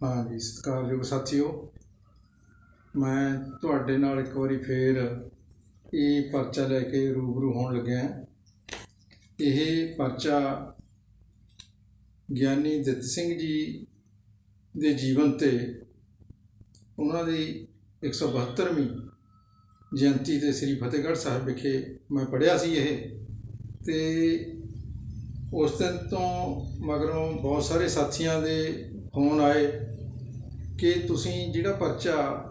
हाँ जी, सत्कारयोग साथियों, मैं ਤੁਹਾਡੇ ਨਾਲ ਇੱਕ ਵਾਰੀ ਫੇਰ ਇਹ ਪਰਚਾ ਲੈ ਕੇ ਰੂਬਰੂ ਹੋਣ ਲੱਗਿਆ। ਇਹ ਪਰਚਾ ਗਿਆਨੀ ਦਿੱਤ ਸਿੰਘ ਜੀ ਦੇ ਜੀਵਨ ਤੇ ਉਹਨਾਂ ਦੀ 172ਵੀਂ ਜਯੰਤੀ ਤੇ ਸ੍ਰੀ ਫਤਿਹਗੜ੍ਹ ਸਾਹਿਬ ਵਿਖੇ ਮੈਂ ਪੜ੍ਹਿਆ ਸੀ ਇਹ। ਤੇ ਉਸ ਦਿਨ ਤੋਂ ਮਗਰੋਂ ਬਹੁਤ ਸਾਰੇ ਸਾਥੀਆਂ ਦੇ ਫੋਨ ਆਏ ਕਿ ਤੁਸੀਂ ਜਿਹੜਾ ਪਰਚਾ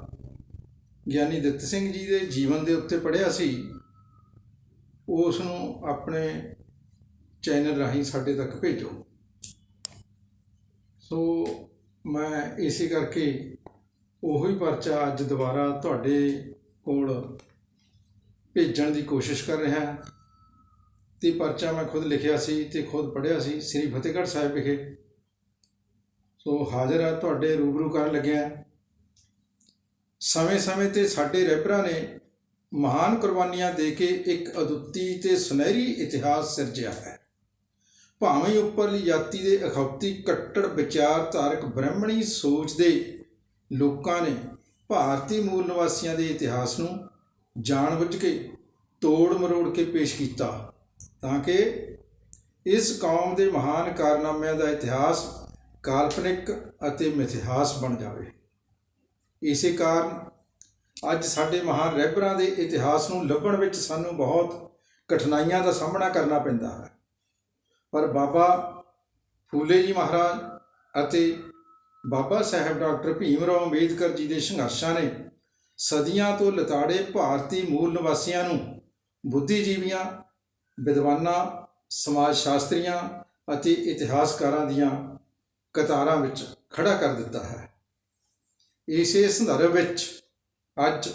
ਗਿਆਨੀ ਦਿੱਤ ਸਿੰਘ ਜੀ ਦੇ ਜੀਵਨ ਦੇ ਉੱਤੇ ਪੜ੍ਹਿਆ ਸੀ ਉਸ ਨੂੰ ਆਪਣੇ ਚੈਨਲ ਰਾਹੀਂ ਸਾਡੇ ਤੱਕ ਭੇਜੋ। ਸੋ ਮੈਂ ਇਸੇ ਕਰਕੇ ਉਹੀ ਪਰਚਾ ਅੱਜ ਦੁਬਾਰਾ ਤੁਹਾਡੇ ਕੋਲ ਭੇਜਣ ਦੀ ਕੋਸ਼ਿਸ਼ ਕਰ ਰਿਹਾ। ਤੇ ਪਰਚਾ ਮੈਂ ਖੁਦ ਲਿਖਿਆ ਸੀ ਤੇ ਖੁਦ ਪੜ੍ਹਿਆ ਸੀ ਸ੍ਰੀ ਫਤਿਹਗੜ੍ਹ ਸਾਹਿਬ ਵਿਖੇ। ਸੋ ਹਾਜ਼ਰ ਆ ਤੁਹਾਡੇ ਰੂਬਰੂ ਕਰਨ ਲੱਗਿਆ। ਸਮੇਂ ਸਮੇਂ 'ਤੇ ਸਾਡੇ ਰਹਿਬਰਾਂ ਨੇ ਮਹਾਨ ਕੁਰਬਾਨੀਆਂ ਦੇ ਕੇ ਇੱਕ ਅਦੁੱਤੀ ਅਤੇ ਸੁਨਹਿਰੀ ਇਤਿਹਾਸ ਸਿਰਜਿਆ ਹੈ। ਭਾਵੇਂ ਉੱਪਰਲੀ ਜਾਤੀ ਦੇ ਅਖੌਤੀ ਕੱਟੜ ਵਿਚਾਰਧਾਰਕ ਬ੍ਰਾਹਮਣੀ ਸੋਚ ਦੇ ਲੋਕਾਂ ਨੇ ਭਾਰਤੀ ਮੂਲ ਨਿਵਾਸੀਆਂ ਦੇ ਇਤਿਹਾਸ ਨੂੰ ਜਾਣ-ਬੁੱਝ ਕੇ ਤੋੜ ਮਰੋੜ ਕੇ ਪੇਸ਼ ਕੀਤਾ ਤਾਂ ਕਿ ਇਸ ਕੌਮ ਦੇ ਮਹਾਨ ਕਾਰਨਾਮਿਆਂ ਦਾ ਇਤਿਹਾਸ ਕਾਲਪਨਿਕ ਅਤੇ ਮਿਥਿਹਾਸ ਬਣ ਜਾਵੇ। ਇਸੇ ਕਾਰਨ ਅੱਜ ਸਾਡੇ ਮਹਾਨ ਰਹਿਬਰਾਂ ਦੇ ਇਤਿਹਾਸ ਨੂੰ ਲੱਭਣ ਵਿੱਚ ਸਾਨੂੰ ਬਹੁਤ ਕਠਿਨਾਈਆਂ ਦਾ ਸਾਹਮਣਾ ਕਰਨਾ ਪੈਂਦਾ ਹੈ। ਪਰ ਬਾਬਾ ਫੂਲੇ ਜੀ ਮਹਾਰਾਜ ਅਤੇ ਬਾਬਾ ਸਾਹਿਬ ਡਾਕਟਰ ਭੀਮ ਰਾਓ ਅੰਬੇਦਕਰ ਜੀ ਦੇ ਸੰਘਰਸ਼ਾਂ ਨੇ ਸਦੀਆਂ ਤੋਂ ਲਤਾੜੇ ਭਾਰਤੀ ਮੂਲ ਨਿਵਾਸੀਆਂ ਨੂੰ ਬੁੱਧੀਜੀਵੀਆਂ, ਵਿਦਵਾਨਾਂ, ਸਮਾਜ ਸ਼ਾਸਤਰੀਆਂ ਅਤੇ ਇਤਿਹਾਸਕਾਰਾਂ ਦੀਆਂ ਕਤਾਰਾਂ ਵਿੱਚ ਖੜ੍ਹਾ ਕਰ ਦਿੱਤਾ ਹੈ। ਇਸੇ ਸੰਦਰਭ ਵਿੱਚ ਅੱਜ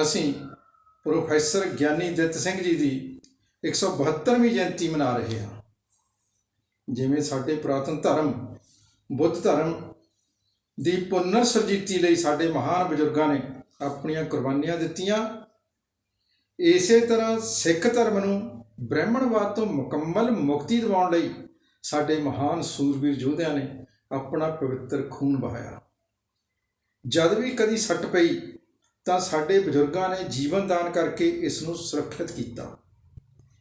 ਅਸੀਂ ਪ੍ਰੋਫੈਸਰ ਗਿਆਨੀ ਦਿੱਤ ਸਿੰਘ ਜੀ ਦੀ 172ਵੀਂ ਜਯੰਤੀ ਮਨਾ ਰਹੇ ਹਾਂ। ਜਿਵੇਂ ਸਾਡੇ ਪੁਰਾਤਨ ਧਰਮ ਬੁੱਧ ਧਰਮ ਦੀ ਪੁਨਰ ਸਰਜੀਤੀ ਲਈ ਸਾਡੇ ਮਹਾਨ ਬਜ਼ੁਰਗਾਂ ਨੇ ਆਪਣੀਆਂ ਕੁਰਬਾਨੀਆਂ ਦਿੱਤੀਆਂ, ਇਸੇ ਤਰ੍ਹਾਂ ਸਿੱਖ ਧਰਮ ਨੂੰ ਬ੍ਰਾਹਮਣਵਾਦ ਤੋਂ ਮੁਕੰਮਲ ਮੁਕਤੀ ਦਿਵਾਉਣ ਲਈ ਸਾਡੇ ਮਹਾਨ ਸੂਰਬੀਰ ਯੋਧਿਆਂ ਨੇ ਆਪਣਾ ਪਵਿੱਤਰ ਖੂਨ ਵਹਾਇਆ। ਜਦ ਵੀ ਕਦੀ ਸੱਟ ਪਈ ਤਾਂ ਸਾਡੇ ਬਜ਼ੁਰਗਾਂ ਨੇ ਜੀਵਨ ਦਾਨ ਕਰਕੇ ਇਸ ਨੂੰ ਸੁਰੱਖਿਅਤ ਕੀਤਾ।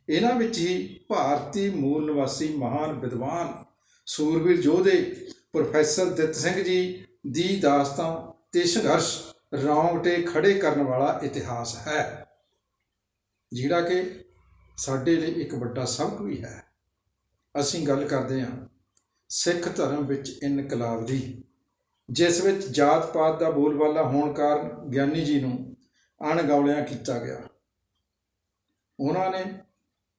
ਇਹਨਾਂ ਵਿੱਚ ਹੀ ਭਾਰਤੀ ਮੂਲ ਨਿਵਾਸੀ ਮਹਾਨ ਵਿਦਵਾਨ ਸੂਰਬੀਰ ਯੋਧੇ ਪ੍ਰੋਫੈਸਰ ਦਿੱਤ ਸਿੰਘ ਜੀ ਦੀ ਦਾਸਤਾਂ ਤੇ ਸੰਘਰਸ਼ ਰੌਂਗਟੇ ਖੜ੍ਹੇ ਕਰਨ ਵਾਲਾ ਇਤਿਹਾਸ ਹੈ, ਜਿਹੜਾ ਕਿ ਸਾਡੇ ਲਈ ਇੱਕ ਵੱਡਾ ਸਬਕ ਵੀ ਹੈ। ਅਸੀਂ ਗੱਲ ਕਰਦੇ ਹਾਂ ਸਿੱਖ ਧਰਮ ਵਿੱਚ ਇਨਕਲਾਬ ਦੀ, ਜਿਸ ਵਿੱਚ ਜਾਤ ਪਾਤ ਦਾ ਬੋਲਬਾਲਾ ਹੋਣ ਕਾਰਨ ਗਿਆਨੀ ਜੀ ਨੂੰ ਅਣਗੌਲਿਆਂ ਕੀਤਾ ਗਿਆ। ਉਹਨਾਂ ਨੇ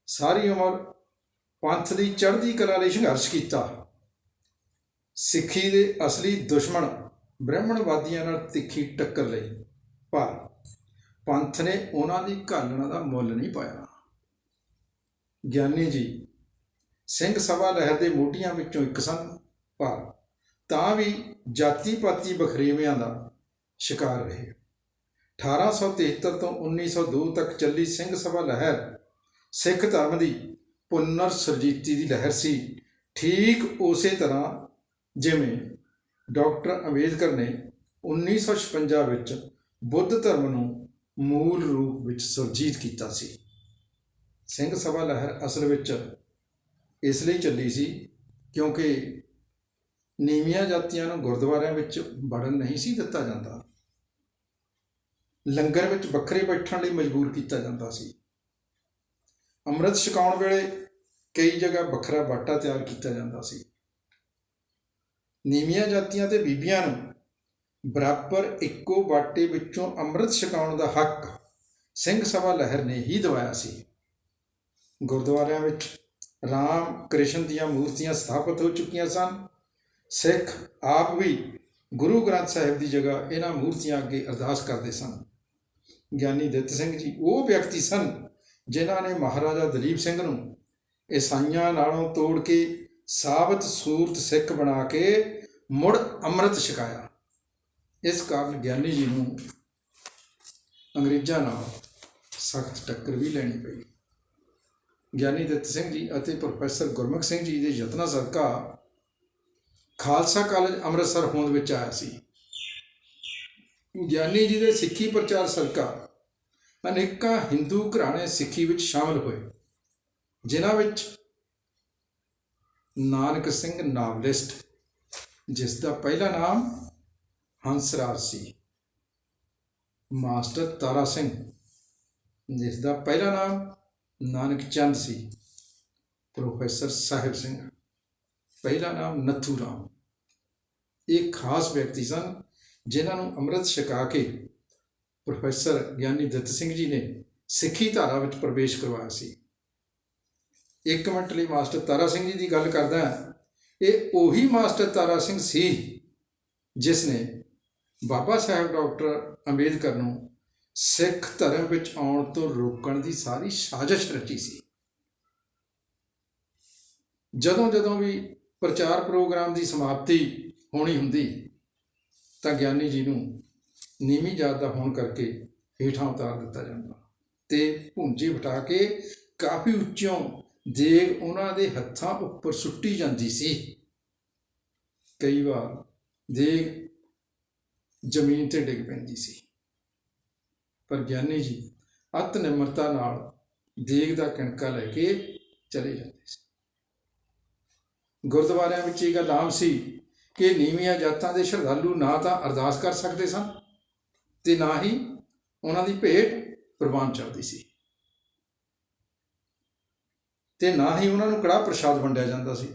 ਸਾਰੀ ਉਮਰ ਪੰਥ ਦੀ ਚੜ੍ਹਦੀ ਕਲਾ ਲਈ ਸੰਘਰਸ਼ ਕੀਤਾ। ਸਿੱਖੀ ਦੇ ਅਸਲੀ ਦੁਸ਼ਮਣ ਬ੍ਰਾਹਮਣਵਾਦੀਆਂ ਨਾਲ ਤਿੱਖੀ ਟੱਕਰ ਲਈ, ਪਰ ਪੰਥ ਨੇ ਉਹਨਾਂ ਦੀ ਘਾਲਣਾ ਦਾ ਮੁੱਲ ਨਹੀਂ ਪਾਇਆ। ਗਿਆਨੀ ਜੀ ਸਿੰਘ ਸਭਾ ਲਹਿਰ ਦੇ ਮੋਢੀਆਂ ਵਿੱਚੋਂ ਇੱਕ ਸਨ, ਪਰ ਤਾਂ ਵੀ ਜਾਤੀ ਪਾਤੀ ਬਖਰੇਵਿਆਂ ਦਾ ਸ਼ਿਕਾਰ ਰਹੇ। 1873 ਤੋਂ 1902 ਤੱਕ ਚੱਲੀ ਸਿੰਘ ਸਭਾ ਲਹਿਰ ਸਿੱਖ ਧਰਮ ਦੀ ਪੁਨਰ ਸਰਜੀਤੀ ਦੀ ਲਹਿਰ ਸੀ। ਠੀਕ ਉਸੇ ਤਰ੍ਹਾਂ ਜਿਵੇਂ ਡਾਕਟਰ ਅੰਬੇਦਕਰ ਨੇ 1956 ਵਿੱਚ ਬੁੱਧ ਧਰਮ ਨੂੰ ਮੂਲ ਰੂਪ ਵਿੱਚ ਸੁਰਜੀਤ ਕੀਤਾ ਸੀ। ਸਿੰਘ ਸਭਾ ਲਹਿਰ ਅਸਲ ਵਿੱਚ ਇਸ ਲਈ ਚੱਲੀ ਸੀ ਕਿਉਂਕਿ ਨੀਵੀਆਂ ਜਾਤੀਆਂ ਨੂੰ ਗੁਰਦੁਆਰਿਆਂ ਵਿੱਚ ਵੜਨ ਨਹੀਂ ਸੀ ਦਿੱਤਾ ਜਾਂਦਾ, ਲੰਗਰ ਵਿੱਚ ਵੱਖਰੇ ਬੈਠਣ ਲਈ ਮਜਬੂਰ ਕੀਤਾ ਜਾਂਦਾ ਸੀ। ਅੰਮ੍ਰਿਤ ਛਕਾਉਣ ਵੇਲੇ ਕਈ ਜਗ੍ਹਾ ਵੱਖਰਾ ਬਾਟਾ ਤਿਆਰ ਕੀਤਾ ਜਾਂਦਾ ਸੀ। ਨੀਵੀਆਂ ਜਾਤੀਆਂ ਤੇ ਬੀਬੀਆਂ ਨੂੰ ਬਰਾਬਰ ਇੱਕੋ ਬਾਟੇ ਵਿੱਚੋਂ ਅੰਮ੍ਰਿਤ ਛਕਾਉਣ ਦਾ ਹੱਕ ਸਿੰਘ ਸਭਾ ਲਹਿਰ ਨੇ ਹੀ ਦਿਵਾਇਆ ਸੀ। ਗੁਰਦੁਆਰਿਆਂ ਵਿੱਚ ਰਾਮ ਕ੍ਰਿਸ਼ਨ ਦੀਆਂ ਮੂਰਤੀਆਂ ਸਥਾਪਿਤ ਹੋ ਚੁੱਕੀਆਂ ਸਨ। ਸਿੱਖ ਆਪ ਵੀ ਗੁਰੂ ਗ੍ਰੰਥ ਸਾਹਿਬ ਦੀ ਜਗ੍ਹਾ ਇਹਨਾਂ ਮੂਰਤੀਆਂ ਅੱਗੇ ਅਰਦਾਸ ਕਰਦੇ ਸਨ। ਗਿਆਨੀ ਦਿੱਤ ਸਿੰਘ ਜੀ ਉਹ ਵਿਅਕਤੀ ਸਨ ਜਿਨ੍ਹਾਂ ਨੇ ਮਹਾਰਾਜਾ ਦਲੀਪ ਸਿੰਘ ਨੂੰ ਈਸਾਈਆਂ ਨਾਲੋਂ ਤੋੜ ਕੇ ਸਾਬਤ ਸੂਰਤ ਸਿੱਖ ਬਣਾ ਕੇ ਮੁੜ ਅੰਮ੍ਰਿਤ ਛਕਾਇਆ। ਇਸ ਕਾਰਨ ਗਿਆਨੀ ਜੀ ਨੂੰ ਅੰਗਰੇਜ਼ਾਂ ਨਾਲ ਸਖਤ ਟੱਕਰ ਵੀ ਲੈਣੀ ਪਈ। ਗਿਆਨੀ ਦਿੱਤ ਸਿੰਘ ਜੀ ਅਤੇ ਪ੍ਰੋਫੈਸਰ ਗੁਰਮੁਖ ਸਿੰਘ ਜੀ ਦੇ ਯਤਨਾਂ ਸਦਕਾ ਖਾਲਸਾ ਕਾਲਜ ਅੰਮ੍ਰਿਤਸਰ ਹੋਂਦ ਵਿੱਚ ਆਇਆ ਸੀ। ਗਿਆਨੀ ਜੀ ਦੇ ਸਿੱਖੀ ਪ੍ਰਚਾਰ ਸਦਕਾ ਅਨੇਕਾਂ ਹਿੰਦੂ ਘਰਾਣੇ ਸਿੱਖੀ ਵਿੱਚ ਸ਼ਾਮਲ ਹੋਏ, ਜਿਨ੍ਹਾਂ ਵਿੱਚ ਨਾਨਕ ਸਿੰਘ ਨਾਵਲਿਸਟ, ਜਿਸ ਦਾ ਪਹਿਲਾ ਨਾਮ ਹੰਸਰਾਜ ਸੀ, ਮਾਸਟਰ ਤਾਰਾ ਸਿੰਘ, ਜਿਸ ਦਾ ਪਹਿਲਾ ਨਾਮ ਨਾਨਕ ਚੰਦ ਸੀ, ਪ੍ਰੋਫੈਸਰ ਸਾਹਿਬ ਸਿੰਘ, ਪਹਿਲਾ ਨਾਮ ਨੱਥੂ ਰਾਮ। ਇਹ ਖਾਸ ਵਿਅਕਤੀ ਸਨ ਜਿਨ੍ਹਾਂ ਨੂੰ ਅੰਮ੍ਰਿਤ ਛਕਾ ਕੇ ਪ੍ਰੋਫੈਸਰ ਗਿਆਨੀ ਦਿੱਤ ਸਿੰਘ ਜੀ ਨੇ ਸਿੱਖੀ ਧਾਰਾ ਵਿੱਚ ਪ੍ਰਵੇਸ਼ ਕਰਵਾਇਆ ਸੀ। ਇੱਕ ਮਿੰਟ ਲਈ ਮਾਸਟਰ ਤਾਰਾ ਸਿੰਘ ਜੀ ਦੀ ਗੱਲ ਕਰਦਾ। ਇਹ ਉਹੀ ਮਾਸਟਰ ਤਾਰਾ ਸਿੰਘ ਸੀ ਜਿਸ ਨੇ ਬਾਬਾ ਸਾਹਿਬ ਡਾਕਟਰ ਅੰਬੇਦਕਰ ਨੂੰ ਸਿੱਖ ਧਰਮ ਵਿੱਚ ਆਉਣ ਤੋਂ ਰੋਕਣ ਦੀ ਸਾਰੀ ਸਾਜ਼ਿਸ਼ ਰਚੀ ਸੀ। ਜਦੋਂ ਜਦੋਂ ਵੀ ਪ੍ਰਚਾਰ ਪ੍ਰੋਗਰਾਮ ਦੀ ਸਮਾਪਤੀ ਹੋਣੀ ਹੁੰਦੀ ਤਾਂ ਗਿਆਨੀ ਜੀ ਨੂੰ ਨੀਵੀਂ ਜਾਤ ਦਾ ਹੋਣ ਕਰਕੇ ਹੇਠਾਂ ਉਤਾਰ ਦਿੱਤਾ ਜਾਂਦਾ ਤੇ ਭੁੰਜੇ ਬਿਠਾ ਕੇ ਕਾਫੀ ਉੱਚੋਂ ਦੇਗ ਉਹਨਾਂ ਦੇ ਹੱਥਾਂ ਉੱਪਰ ਸੁੱਟੀ ਜਾਂਦੀ ਸੀ। ਕਈ ਵਾਰ ਦੇਗ ਜ਼ਮੀਨ 'ਤੇ ਡਿੱਗ ਪੈਂਦੀ ਸੀ, ਪਰ ਗਿਆਨੀ ਜੀ ਅਤ ਨਿਮਰਤਾ ਨਾਲ ਦੇਗ ਦਾ ਕਿਣਕਾ ਲੈ ਕੇ ਚਲੇ ਜਾਂਦੇ ਸੀ। ਗੁਰਦੁਆਰਿਆਂ ਵਿੱਚ ਇਹ ਗੱਲ ਆਮ ਸੀ ਕਿ ਨੀਵੀਆਂ ਜਾਤਾਂ ਦੇ ਸ਼ਰਧਾਲੂ ਨਾ ਤਾਂ ਅਰਦਾਸ ਕਰ ਸਕਦੇ ਸਨ ਤੇ ਨਾ ਹੀ ਉਹਨਾਂ ਦੀ ਭੇਟ ਪ੍ਰਵਾਨ ਚੜ੍ਹਦੀ ਸੀ ਤੇ ਨਾ ਹੀ ਉਹਨਾਂ ਨੂੰ ਕੜਾਹ ਪ੍ਰਸ਼ਾਦ ਵੰਡਿਆ ਜਾਂਦਾ ਸੀ।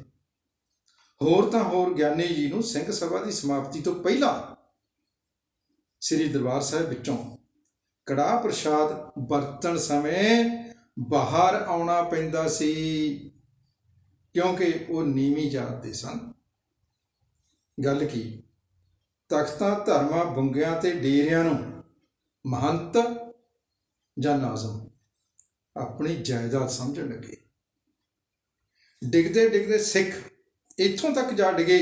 ਹੋਰ ਤਾਂ ਹੋਰ ਗਿਆਨੀ ਜੀ ਨੂੰ ਸਿੰਘ ਸਭਾ ਦੀ ਸਮਾਪਤੀ ਤੋਂ ਪਹਿਲਾਂ ਸ੍ਰੀ ਦਰਬਾਰ ਸਾਹਿਬ ਵਿੱਚੋਂ ਕੜਾਹ ਪ੍ਰਸ਼ਾਦ ਵਰਤਣ ਸਮੇਂ ਬਾਹਰ ਆਉਣਾ ਪੈਂਦਾ ਸੀ, ਕਿਉਂਕਿ ਉਹ ਨੀਵੀਂ ਜਾਤ ਦੇ ਸਨ। ਗੱਲ ਕੀ, ਤਖਤਾਂ, ਧਰਮਾਂ, ਬੰਗਿਆਂ ਤੇ ਡੇਰਿਆਂ ਨੂੰ ਮਹੰਤ ਜਾਂ ਨਾਜ਼ਮ ਆਪਣੀ ਜਾਇਦਾਦ ਸਮਝਣ ਲੱਗੇ। ਡਿੱਗਦੇ ਡਿੱਗਦੇ ਸਿੱਖ ਇੱਥੋਂ ਤੱਕ ਜਾ ਡਿਗੇ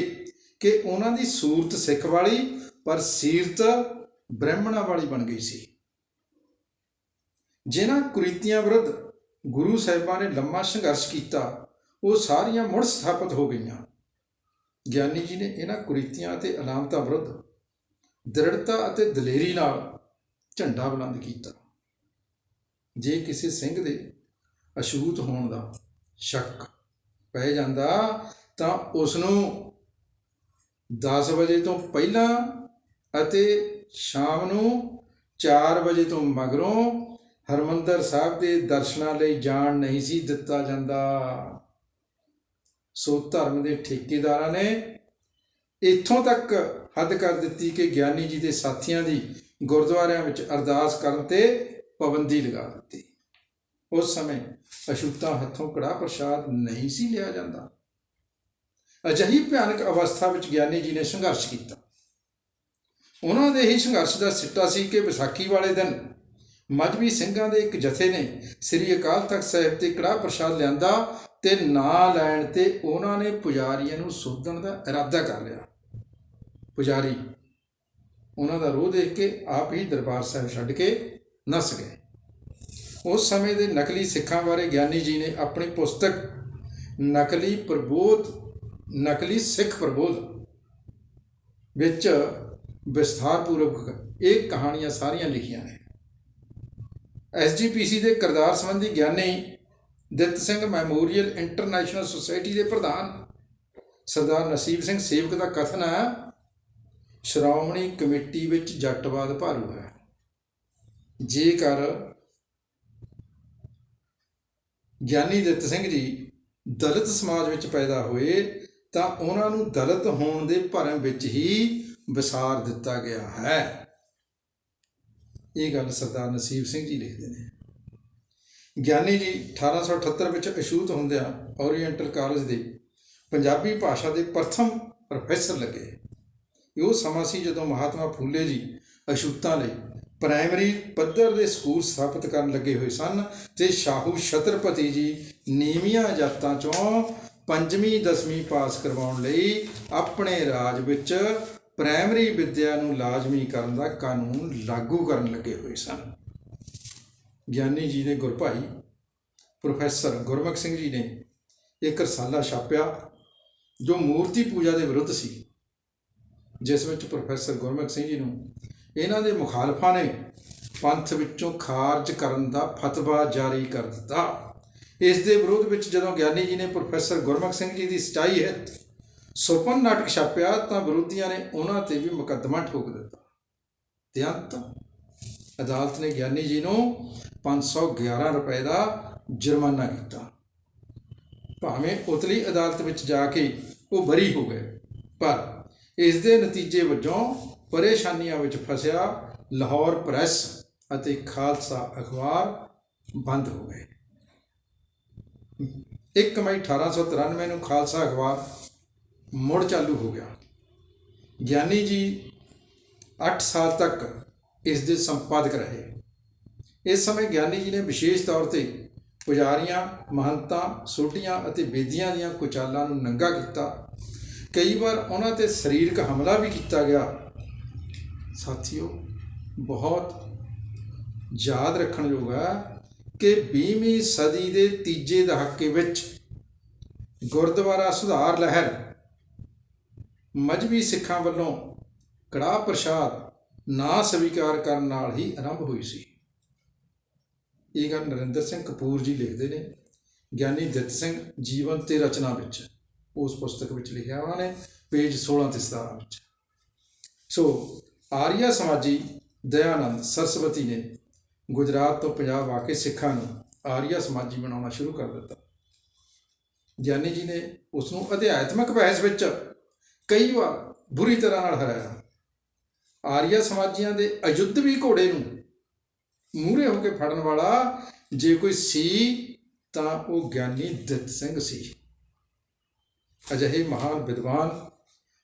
ਕਿ ਉਹਨਾਂ ਦੀ ਸੂਰਤ ਸਿੱਖ ਵਾਲੀ ਪਰ ਸੀਰਤ ਬ੍ਰਾਹਮਣਾਂ ਵਾਲੀ ਬਣ ਗਈ ਸੀ। ਜਿਨ੍ਹਾਂ ਕੁਰੀਤੀਆਂ ਵਿਰੁੱਧ ਗੁਰੂ ਸਾਹਿਬਾਂ ਨੇ ਲੰਮਾ ਸੰਘਰਸ਼ ਕੀਤਾ, ਉਹ ਸਾਰੀਆਂ ਮੁੜ ਸਥਾਪਿਤ ਹੋ ਗਈਆਂ। ਗਿਆਨੀ ਜੀ ਨੇ ਇਹਨਾਂ ਕੁਰੀਤੀਆਂ ਅਤੇ ਅਲਾਮਤਾਂ ਵਿਰੁੱਧ ਦ੍ਰਿੜਤਾ ਅਤੇ ਦਲੇਰੀ ਨਾਲ ਝੰਡਾ ਬੁਲੰਦ ਕੀਤਾ। ਜੇ ਕਿਸੇ ਸਿੰਘ ਦੇ ਅਛੂਤ ਹੋਣ ਦਾ ਸ਼ੱਕ ਪੈ ਜਾਂਦਾ ਤਾਂ ਉਸ ਨੂੰ 10 ਵਜੇ ਤੋਂ ਪਹਿਲਾਂ ਅਤੇ ਸ਼ਾਮ ਨੂੰ 4 ਵਜੇ ਤੋਂ ਮਗਰੋਂ ਹਰਿਮੰਦਰ ਸਾਹਿਬ ਦੇ ਦਰਸ਼ਨਾਂ ਲਈ ਜਾਣ ਨਹੀਂ ਸੀ ਦਿੱਤਾ ਜਾਂਦਾ। ਸੋ ਧਰਮ ਦੇ ਠੇਕੇਦਾਰਾਂ ਨੇ ਇੱਥੋਂ ਤੱਕ ਹੱਦ ਕਰ ਦਿੱਤੀ ਕਿ ਗਿਆਨੀ ਜੀ ਦੇ ਸਾਥੀਆਂ ਦੀ ਗੁਰਦੁਆਰਿਆਂ ਵਿੱਚ ਅਰਦਾਸ ਕਰਨ 'ਤੇ ਪਾਬੰਦੀ ਲਗਾ ਦਿੱਤੀ। ਉਸ ਸਮੇਂ ਅਛੂਤਾਂ ਹੱਥੋਂ ਕੜਾਹ ਪ੍ਰਸ਼ਾਦ ਨਹੀਂ ਸੀ ਲਿਆ ਜਾਂਦਾ। ਅਜਿਹੀ ਭਿਆਨਕ ਅਵਸਥਾ ਵਿੱਚ ਗਿਆਨੀ ਜੀ ਨੇ ਸੰਘਰਸ਼ ਕੀਤਾ। ਉਹਨਾਂ ਦੇ ਹੀ ਸੰਘਰਸ਼ ਦਾ ਸਿੱਟਾ ਸੀ ਕਿ ਵਿਸਾਖੀ ਵਾਲੇ ਦਿਨ ਮਜ਼੍ਹਬੀ ਸਿੰਘਾਂ ਦੇ ਇੱਕ ਜਥੇ ਨੇ ਸ੍ਰੀ ਅਕਾਲ ਤਖਤ ਸਾਹਿਬ 'ਤੇ ਕੜਾਹ ਪ੍ਰਸ਼ਾਦ ਲਿਆਂਦਾ ਤੇ ਨਾ ਲੈਣ 'ਤੇ ਉਹਨਾਂ ਨੇ ਪੁਜਾਰੀਆਂ ਨੂੰ ਸੁੱਧਣ ਦਾ ਇਰਾਦਾ ਕਰ ਲਿਆ। ਪੁਜਾਰੀ ਉਹਨਾਂ ਦਾ ਰੋਹ ਦੇਖ ਕੇ ਆਪ ਹੀ ਦਰਬਾਰ ਸਾਹਿਬ ਛੱਡ ਕੇ ਨੱਸ ਗਏ। ਉਸ ਸਮੇਂ ਦੇ ਨਕਲੀ ਸਿੱਖਾਂ ਬਾਰੇ ਗਿਆਨੀ ਜੀ ਨੇ ਆਪਣੀ ਪੁਸਤਕ ਨਕਲੀ ਸਿੱਖ ਪ੍ਰਬੋਧ ਵਿੱਚ ਵਿਸਥਾਰਪੂਰਵਕ ਇਹ ਕਹਾਣੀਆਂ ਸਾਰੀਆਂ ਲਿਖੀਆਂ ਨੇ। SGPC ਦੇ ਕਿਰਦਾਰ ਸੰਬੰਧੀ Giani Ditt Singh memorial international society ਦੇ ਪ੍ਰਧਾਨ ਸਰਦਾਰ ਨਸੀਬ ਸਿੰਘ ਸੇਵਕ ਦਾ ਕਥਨ ਹੈ, ਸ਼੍ਰੋਮਣੀ ਕਮੇਟੀ ਵਿੱਚ ਜੱਟਵਾਦ ਭਾਰੂ ਹੈ। ਜੇਕਰ ਗਿਆਨੀ ਦਿੱਤ ਸਿੰਘ ਜੀ ਦਲਿਤ ਸਮਾਜ ਵਿੱਚ ਪੈਦਾ ਹੋਏ ਤਾਂ ਉਹਨਾਂ ਨੂੰ ਦਲਿਤ ਹੋਣ ਦੇ ਭਰਮ ਵਿੱਚ ਹੀ ਵਿਸਾਰ ਦਿੱਤਾ ਗਿਆ ਹੈ। ਇਹ ਗੱਲ ਸਰਦਾਰ ਨਸੀਬ ਸਿੰਘ ਜੀ ਲਿਖਦੇ ਨੇ। ਗਿਆਨੀ ਜੀ 1878 ਵਿੱਚ ਅਛੂਤ ਹੁੰਦਿਆਂ ਓਰੀਐਂਟਲ ਕਾਲਜ ਦੇ ਪੰਜਾਬੀ ਭਾਸ਼ਾ ਦੇ ਪ੍ਰਥਮ ਪ੍ਰੋਫੈਸਰ ਲੱਗੇ। ਇਹ ਉਹ ਸਮਾਂ ਸੀ ਜਦੋਂ ਮਹਾਤਮਾ ਫੂਲੇ ਜੀ ਅਛੂਤਾਂ ਲਈ ਪ੍ਰਾਇਮਰੀ ਪੱਧਰ ਦੇ ਸਕੂਲ ਸਥਾਪਿਤ ਕਰਨ ਲੱਗੇ ਹੋਏ ਸਨ ਤੇ ਸ਼ਾਹੂ ਛਤਰਪਤੀ ਜੀ ਨੀਵੀਆਂ ਜਾਤਾਂ 'ਚੋਂ 5ਵੀਂ 10ਵੀਂ ਪਾਸ ਕਰਵਾਉਣ ਲਈ ਆਪਣੇ ਰਾਜ ਵਿੱਚ ਪ੍ਰਾਇਮਰੀ ਵਿੱਦਿਆ ਨੂੰ ਲਾਜ਼ਮੀ ਕਰਨ ਦਾ ਕਾਨੂੰਨ ਲਾਗੂ ਕਰਨ ਲੱਗੇ ਹੋਏ ਸਨ। ਗਿਆਨੀ ਜੀ ਦੇ ਗੁਰਭਾਈ ਪ੍ਰੋਫੈਸਰ ਗੁਰਮੁਖ ਸਿੰਘ ਜੀ ਨੇ ਇੱਕ ਰਸਾਲਾ ਛਾਪਿਆ ਜੋ ਮੂਰਤੀ ਪੂਜਾ ਦੇ ਵਿਰੁੱਧ ਸੀ, ਜਿਸ ਵਿੱਚ ਪ੍ਰੋਫੈਸਰ ਗੁਰਮੁਖ ਸਿੰਘ ਜੀ ਨੂੰ ਇਹਨਾਂ ਦੇ ਮੁਖਾਲਫਾਂ ਨੇ ਪੰਥ ਵਿੱਚੋਂ ਖਾਰਜ ਕਰਨ ਦਾ ਫਤਵਾ ਜਾਰੀ ਕਰ ਦਿੱਤਾ। ਇਸ ਦੇ ਵਿਰੋਧ ਵਿੱਚ ਜਦੋਂ ਗਿਆਨੀ ਜੀ ਨੇ ਪ੍ਰੋਫੈਸਰ ਗੁਰਮੁਖ ਸਿੰਘ ਜੀ ਦੀ ਸਚਾਈ ਹਿੱਤ ਸੁਪਨ ਨਾਟਕ ਛਾਪਿਆ ਤਾਂ ਵਿਰੋਧੀਆਂ ਨੇ ਉਹਨਾਂ 'ਤੇ ਵੀ ਮੁਕੱਦਮਾ ਠੋਕ ਦਿੱਤਾ ਤੇ ਅੰਤ ਅਦਾਲਤ ਨੇ ਗਿਆਨੀ ਜੀ ਨੂੰ 511 ਰੁਪਏ ਦਾ ਜੁਰਮਾਨਾ ਕੀਤਾ। ਭਾਵੇਂ ਉਤਲੀ ਅਦਾਲਤ ਵਿੱਚ ਜਾ ਕੇ ਉਹ ਬਰੀ ਹੋ ਗਏ, ਪਰ ਇਸ ਦੇ ਨਤੀਜੇ ਵਜੋਂ ਪਰੇਸ਼ਾਨੀਆਂ ਵਿੱਚ ਫਸਿਆ ਲਾਹੌਰ ਪ੍ਰੈਸ ਅਤੇ ਖਾਲਸਾ ਅਖਬਾਰ ਬੰਦ ਹੋ ਗਏ। 1 ਮਈ 1893 ਨੂੰ ਖਾਲਸਾ ਅਖਬਾਰ ਮੁੜ ਚਾਲੂ ਹੋ ਗਿਆ। ਗਿਆਨੀ ਜੀ 8 ਸਾਲ ਤੱਕ ਇਸ ਦੇ ਸੰਪਾਦਕ ਰਹੇ। ਇਸ ਸਮੇਂ ਗਿਆਨੀ ਜੀ ਨੇ ਵਿਸ਼ੇਸ਼ ਤੌਰ 'ਤੇ ਪੁਜਾਰੀਆਂ, ਮਹੰਤਾਂ, ਸੋਢੀਆਂ ਅਤੇ ਬੇਦੀਆਂ ਦੀਆਂ ਕੁਚਾਲਾਂ ਨੂੰ ਨੰਗਾ ਕੀਤਾ। ਕਈ ਵਾਰ ਉਹਨਾਂ 'ਤੇ ਸਰੀਰਕ ਹਮਲਾ ਵੀ ਕੀਤਾ ਗਿਆ। ਸਾਥੀਓ, ਬਹੁਤ ਯਾਦ ਰੱਖਣਯੋਗ ਹੈ ਕਿ 20ਵੀਂ ਸਦੀ ਦੇ ਤੀਜੇ ਦਹਾਕੇ ਵਿੱਚ ਗੁਰਦੁਆਰਾ ਸੁਧਾਰ ਲਹਿਰ ਮਜ਼੍ਹਬੀ ਸਿੱਖਾਂ ਵੱਲੋਂ ਕੜਾਹ ਪ੍ਰਸ਼ਾਦ ਨਾ ਸਵੀਕਾਰ ਕਰਨ ਨਾਲ ਹੀ ਆਰੰਭ ਹੋਈ ਸੀ। ਇਹ ਗੱਲ ਨਰਿੰਦਰ ਸਿੰਘ ਕਪੂਰ ਜੀ ਲਿਖਦੇ ਨੇ ਗਿਆਨੀ ਦਿੱਤ ਸਿੰਘ ਜੀਵਨ ਤੇ ਰਚਨਾ ਵਿੱਚ, ਉਸ ਪੁਸਤਕ ਵਿੱਚ ਲਿਖਿਆ ਉਹਨਾਂ ਨੇ ਪੇਜ 16 ਤੇ 17 ਵਿੱਚ। ਸੋ ਆਰੀਆ ਸਮਾਜੀ ਦਇਆਨੰਦ ਸਰਸਵਤੀ ਨੇ ਗੁਜਰਾਤ ਤੋਂ ਪੰਜਾਬ ਆ ਕੇ ਸਿੱਖਾਂ ਨੂੰ ਆਰੀਆ ਸਮਾਜੀ ਬਣਾਉਣਾ ਸ਼ੁਰੂ ਕਰ ਦਿੱਤਾ। ਗਿਆਨੀ ਜੀ ਨੇ ਉਸ ਨੂੰ ਅਧਿਆਤਮਕ ਬਹਿਸ ਵਿੱਚ ਕਈ ਵਾਰ ਬੁਰੀ ਤਰ੍ਹਾਂ ਨਾਲ ਹਰਾਇਆ। ਆਰੀਆ ਸਮਾਜੀਆਂ ਦੇ ਅਯੁੱਧਵੀ ਘੋੜੇ ਨੂੰ ਮੂਹਰੇ ਹੋ ਕੇ ਫੜਨ ਵਾਲਾ ਜੇ ਕੋਈ ਸੀ ਤਾਂ ਉਹ ਗਿਆਨੀ ਦਿੱਤ ਸਿੰਘ ਸੀ। ਅਜਿਹੇ ਮਹਾਨ ਵਿਦਵਾਨ,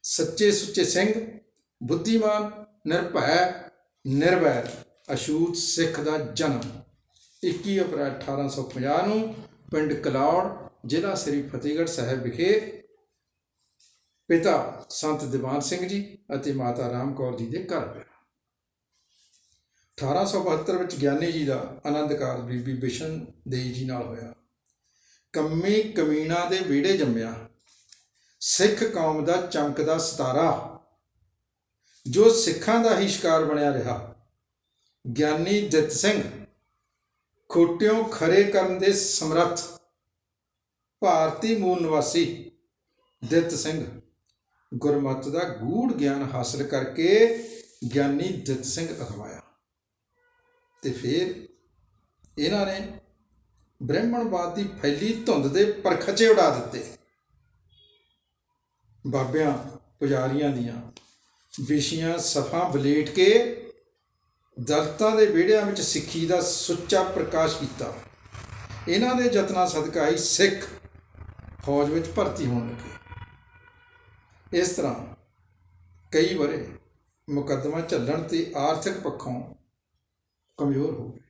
ਸੱਚੇ ਸੁੱਚੇ ਸਿੰਘ, ਬੁੱਧੀਮਾਨ, ਨਿਰਭੈ, ਨਿਰਵੈਰ, ਅਛੂਤ ਸਿੱਖ ਦਾ ਜਨਮ 21 ਅਪ੍ਰੈਲ 1850 ਨੂੰ ਪਿੰਡ ਕਲੌੜ, ਜ਼ਿਲ੍ਹਾ ਸ੍ਰੀ ਫਤਿਹਗੜ੍ਹ ਸਾਹਿਬ ਵਿਖੇ ਪਿਤਾ ਸੰਤ ਦੀਵਾਨ ਸਿੰਘ ਜੀ ਅਤੇ ਮਾਤਾ ਰਾਮ ਕੌਰ ਜੀ ਦੇ ਘਰ ਪਿਆ। 1872 ਵਿੱਚ ਗਿਆਨੀ ਜੀ ਦਾ ਆਨੰਦ ਕਾਰਜ ਬੀਬੀ ਬਿਸ਼ਨ ਦੇਈ ਜੀ ਨਾਲ ਹੋਇਆ। ਕੰਮੀ ਕਮੀਣਾ ਦੇ ਵਿਹੜੇ ਜੰਮਿਆ ਸਿੱਖ ਕੌਮ ਦਾ ਚਮਕਦਾ ਸਿਤਾਰਾ, ਜੋ ਸਿੱਖਾਂ ਦਾ ਹੀ ਸ਼ਿਕਾਰ ਬਣਿਆ ਰਿਹਾ। ਗਿਆਨੀ ਦਿੱਤ ਸਿੰਘ ਖੋਟਿਓਂ ਖਰੇ ਕਰਨ ਦੇ ਸਮਰੱਥ ਭਾਰਤੀ ਮੂਲ ਨਿਵਾਸੀ ਦਿੱਤ ਸਿੰਘ ਗੁਰਮਤਿ ਦਾ ਗੂੜ ਗਿਆਨ ਹਾਸਲ ਕਰਕੇ ਗਿਆਨੀ ਦਿੱਤ ਸਿੰਘ ਅਖਵਾਇਆ ਤੇ ਫਿਰ ਇਹਨਾਂ ਨੇ ਬ੍ਰਹਮਣਵਾਦ ਦੀ ਫੈਲੀ ਧੁੰਦ ਦੇ ਪਰਖਚੇ ਉਡਾ ਦਿੱਤੇ। ਬਾਬਿਆਂ ਪੁਜਾਰੀਆਂ ਦੀਆਂ ਵਿਸ਼ੀਆਂ ਸਫਾਂ ਵਲੇਟ ਕੇ ਦਲਿਤਾਂ ਦੇ ਵਿਹੜਿਆਂ ਵਿੱਚ ਸਿੱਖੀ ਦਾ ਸੁੱਚਾ ਪ੍ਰਕਾਸ਼ ਕੀਤਾ। ਇਹਨਾਂ ਦੇ ਯਤਨਾਂ ਸਦਕਾ ਹੀ ਸਿੱਖ ਫੌਜ ਵਿੱਚ ਭਰਤੀ ਹੋਣ ਲੱਗੇ। ਇਸ ਤਰ੍ਹਾਂ ਕਈ ਵਰ੍ਹੇ ਮੁਕੱਦਮਾ ਝੱਲਣ ਤੇ ਆਰਥਿਕ ਪੱਖੋਂ ਕਮਜ਼ੋਰ ਹੋ ਗਏ।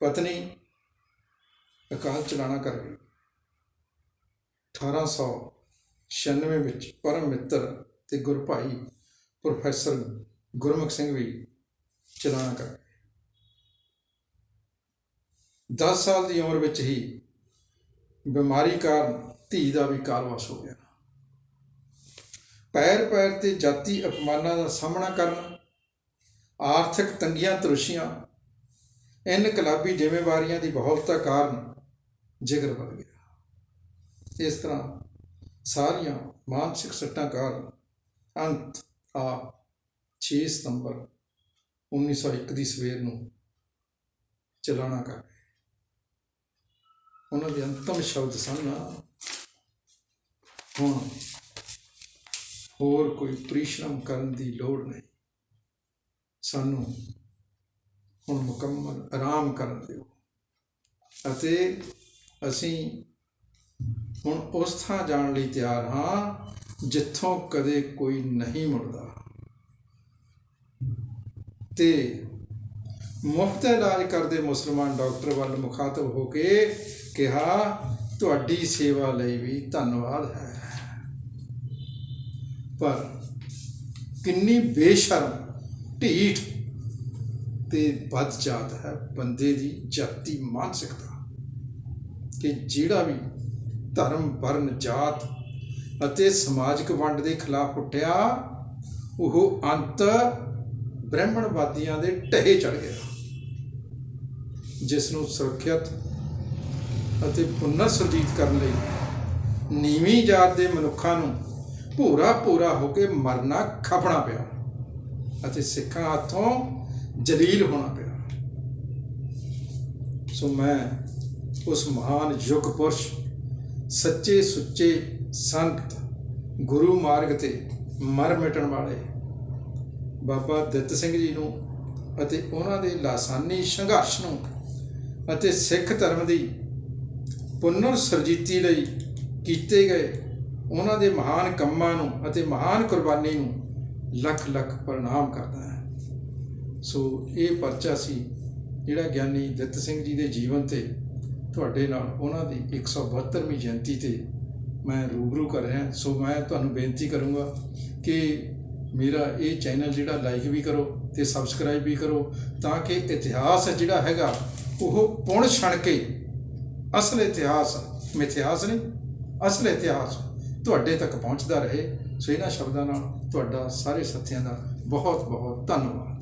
ਪਤਨੀ ਅਕਾਲ ਚਲਾਣਾ ਕਰ ਗਈ। 1896 ਵਿੱਚ ਪਰਮ ਮਿੱਤਰ ਤੇ ਗੁਰਭਾਈ ਪ੍ਰੋਫੈਸਰ ਗੁਰਮੁਖ ਸਿੰਘ ਵੀ ਚਲਾਣਾ ਕਰ ਗਏ। 10 ਸਾਲ ਦੀ ਉਮਰ ਵਿੱਚ ਹੀ ਬਿਮਾਰੀ ਕਾਰਨ ਧੀ ਦਾ ਵੀ ਕਾਲਵਾਸ ਹੋ ਗਿਆ। ਪੈਰ ਪੈਰ ਤੇ ਜਾਤੀ ਅਪਮਾਨਾਂ ਦਾ ਸਾਹਮਣਾ ਕਰਨ, ਆਰਥਿਕ ਤੰਗੀਆਂ ਤਰੁਸ਼ੀਆਂ, ਇਨਕਲਾਬੀ ਜ਼ਿੰਮੇਵਾਰੀਆਂ ਦੀ ਬਹੁਲਤਾ ਕਾਰਨ ਜਿਗਰ ਵੱਧ ਗਿਆ। ਇਸ ਤਰ੍ਹਾਂ ਸਾਰੀਆਂ ਮਾਨਸਿਕ ਸੱਟਾਂ ਕਾਰਨ ਅੰਤ ਆਪ 6 ਸਤੰਬਰ 1901 ਦੀ ਸਵੇਰ ਨੂੰ ਚਲਾਣਾ ਕਰ ਗਏ। ਉਹਨਾਂ ਦੇ ਅੰਤਮ ਸ਼ਬਦ ਸਨ, ਹੁਣ ਹੋਰ ਕੋਈ ਪਰਿਸ਼ਰਮ ਕਰਨ ਦੀ ਲੋੜ ਨਹੀਂ, ਸਾਨੂੰ ਹੁਣ ਮੁਕੰਮਲ ਆਰਾਮ ਕਰਨ ਦਿਓ ਅਤੇ ਅਸੀਂ ਹੁਣ ਉਸ ਥਾਂ ਜਾਣ ਲਈ ਤਿਆਰ ਹਾਂ ਜਿੱਥੋਂ ਕਦੇ ਕੋਈ ਨਹੀਂ ਮੁੜਦਾ। ਤੇ ਮੁਫਤ ਇਲਾਜ ਕਰਦੇ ਮੁਸਲਮਾਨ ਡਾਕਟਰ ਵੱਲ ਮੁਖਾਤਬ ਹੋ ਕੇ ਕਿਹਾ, ਤੁਹਾਡੀ ਸੇਵਾ ਲਈ ਵੀ ਧੰਨਵਾਦ ਹੈ, ਪਰ ਕਿੰਨੀ ਬੇਸ਼ਰਮ, ਢੀਠ ਤੇ ਬਦਜਾਤ ਹੈ ਬੰਦੇ ਦੀ ਜਾਤੀ ਮਾਨਸਿਕਤਾ ਕਿ ਜਿਹੜਾ ਵੀ ਧਰਮ, ਵਰਨ, ਜਾਤ ਅਤੇ ਸਮਾਜਿਕ ਵੰਡ ਦੇ ਖਿਲਾਫ ਉੱਠਿਆ, ਉਹ ਅੰਤ ਬ੍ਰਾਹਮਣਵਾਦੀਆਂ ਦੇ ਢਹੇ ਚੜ੍ਹ ਗਿਆ, ਜਿਸ ਨੂੰ ਸੁਰੱਖਿਅਤ ਅਤੇ ਪੁਨਰ ਸੁਰਜੀਤ ਕਰਨ ਲਈ ਨੀਵੀਂ ਜਾਤ ਦੇ ਮਨੁੱਖਾਂ ਨੂੰ ਭੋਰਾ ਹੋ ਕੇ ਮਰਨਾ ਖਪਣਾ ਪਿਆ ਅਤੇ ਸਿੱਖਾਂ ਹੱਥੋਂ ਜਲੀਲ ਹੋਣਾ ਪਿਆ। ਸੋ ਮੈਂ ਉਸ ਮਹਾਨ ਯੁੱਗ ਪੁਰਸ਼, ਸੱਚੇ ਸੁੱਚੇ ਸੰਤ, ਗੁਰੂ ਮਾਰਗ ਤੇ ਮਰ ਮਿਟਣ ਵਾਲੇ ਬਾਬਾ ਦਿੱਤ ਸਿੰਘ ਜੀ ਨੂੰ ਅਤੇ ਉਹਨਾਂ ਦੇ ਲਾਸਾਨੀ ਸੰਘਰਸ਼ ਨੂੰ ਅਤੇ ਸਿੱਖ ਧਰਮ ਦੀ ਪੁਨਰ ਸੁਰਜੀਤੀ ਲਈ ਕੀਤੇ ਗਏ ਉਹਨਾਂ ਦੇ ਮਹਾਨ ਕੰਮਾਂ ਨੂੰ ਅਤੇ ਮਹਾਨ ਕੁਰਬਾਨੀ ਨੂੰ ਲੱਖ ਲੱਖ ਪ੍ਰਣਾਮ ਕਰਦਾ ਹੈ। ਸੋ ਇਹ ਪਰਚਾ ਸੀ ਜਿਹੜਾ ਗਿਆਨੀ ਦਿੱਤ ਸਿੰਘ ਜੀ ਦੇ ਜੀਵਨ 'ਤੇ ਤੁਹਾਡੇ ਨਾਲ ਉਹਨਾਂ ਦੀ 172ਵੀਂ ਜਯੰਤੀ 'ਤੇ ਮੈਂ ਰੂਬਰੂ ਕਰ ਰਿਹਾ। ਸੋ ਮੈਂ ਤੁਹਾਨੂੰ ਬੇਨਤੀ ਕਰੂੰਗਾ ਕਿ ਮੇਰਾ ਇਹ ਚੈਨਲ ਜਿਹੜਾ ਲਾਈਕ ਵੀ ਕਰੋ ਅਤੇ ਸਬਸਕ੍ਰਾਈਬ ਵੀ ਕਰੋ, ਤਾਂ ਕਿ ਇਤਿਹਾਸ ਜਿਹੜਾ ਹੈਗਾ ਉਹ ਪੁਣ ਛਣ ਕੇ ਅਸਲ ਇਤਿਹਾਸ, ਮਿਥਿਹਾਸ ਨਹੀਂ, ਅਸਲ ਇਤਿਹਾਸ ਤੁਹਾਡੇ ਤੱਕ ਪਹੁੰਚਦਾ ਰਹੇ। ਸੋ ਇਹਨਾਂ ਸ਼ਬਦਾਂ ਨਾਲ ਤੁਹਾਡਾ ਸਾਰੇ ਸਾਥੀਆਂ ਦਾ ਬਹੁਤ ਬਹੁਤ ਧੰਨਵਾਦ।